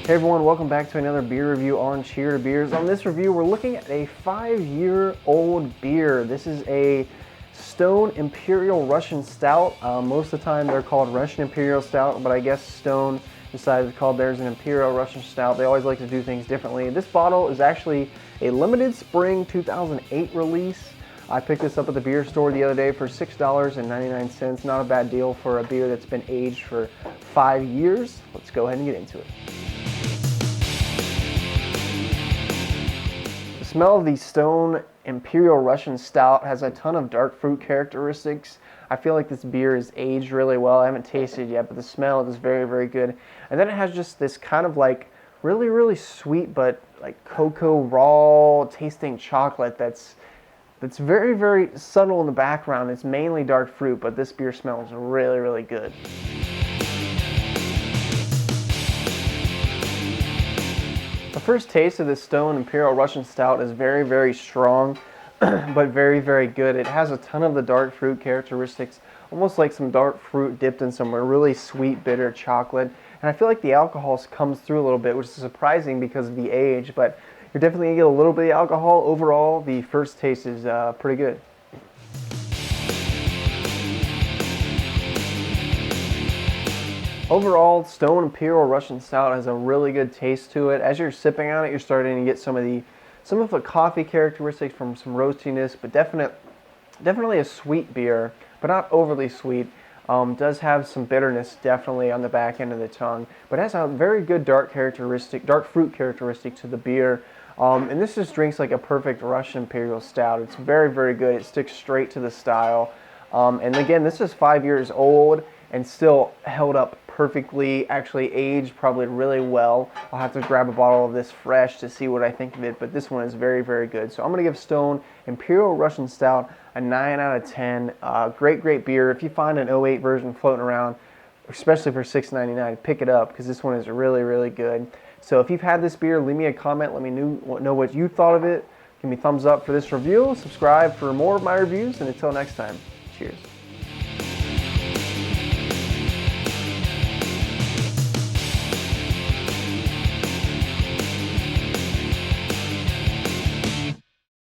Hey everyone, welcome back to another beer review on Cheer to Beers. On this review, we're looking at a 5-year-old beer. This is a Stone Imperial Russian Stout. Most of the time they're called Russian Imperial Stout, but I guess Stone decided to call theirs an Imperial Russian Stout. They always like to do things differently. This bottle is actually a limited spring 2008 release. I picked this up at the beer store the other day for $6.99. Not a bad deal for a beer that's been aged for 5 years. Let's go ahead and get into it. The smell of the Stone Imperial Russian Stout has a ton of dark fruit characteristics. I feel like this beer is aged really well. I haven't tasted it yet, but the smell is very, very good. And then it has just this kind of like really, really sweet, but like cocoa raw tasting chocolate that's very, very subtle in the background. It's mainly dark fruit, but this beer smells really, really good. The first taste of this Stone Imperial Russian Stout is very, very strong, but very, very good. It has a ton of the dark fruit characteristics, almost like some dark fruit dipped in some really sweet, bitter chocolate. And I feel like the alcohol comes through a little bit, which is surprising because of the age, but you're definitely going to get a little bit of alcohol. Overall, the first taste is pretty good. Overall, Stone Imperial Russian Stout has a really good taste to it. As you're sipping on it, you're starting to get some of the coffee characteristics from some roastiness, but definitely a sweet beer, but not overly sweet. Does have some bitterness definitely on the back end of the tongue, but has a very good dark fruit characteristic to the beer. And this just drinks like a perfect Russian Imperial Stout. It's very, very good. It sticks straight to the style. And again, this is 5 years old and still held up perfectly, actually aged probably really well. I'll have to grab a bottle of this fresh to see what I think of it, but this one is very, very good. So I'm going to give Stone Imperial Russian Stout a 9 out of 10. Great, great beer. If you find an '08 version floating around, especially for $6.99, pick it up because this one is really, really good. So if you've had this beer, leave me a comment. Let me know what you thought of it. Give me a thumbs up for this review. Subscribe for more of my reviews, and until next time, cheers.